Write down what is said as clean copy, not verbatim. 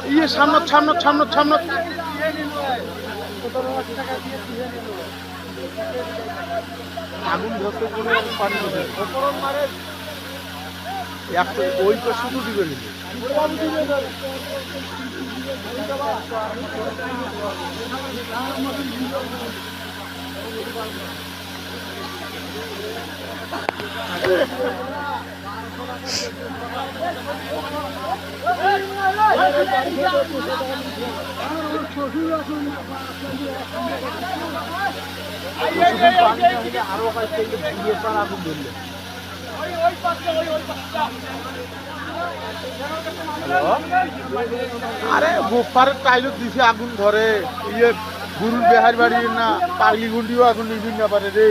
ইয়ে সামনে সামনে সামনে সামনে আগুন ধরতে কোনো পানি মারে একটা ওই তো শুধু দিবে নিবে আরে গোপারের টাইলত দিছে আগুন ধরে ইয়ে গুরুর বেহার বাড়ি না পাগলি গুন্ডিও আগুন নিবি না পারে রে।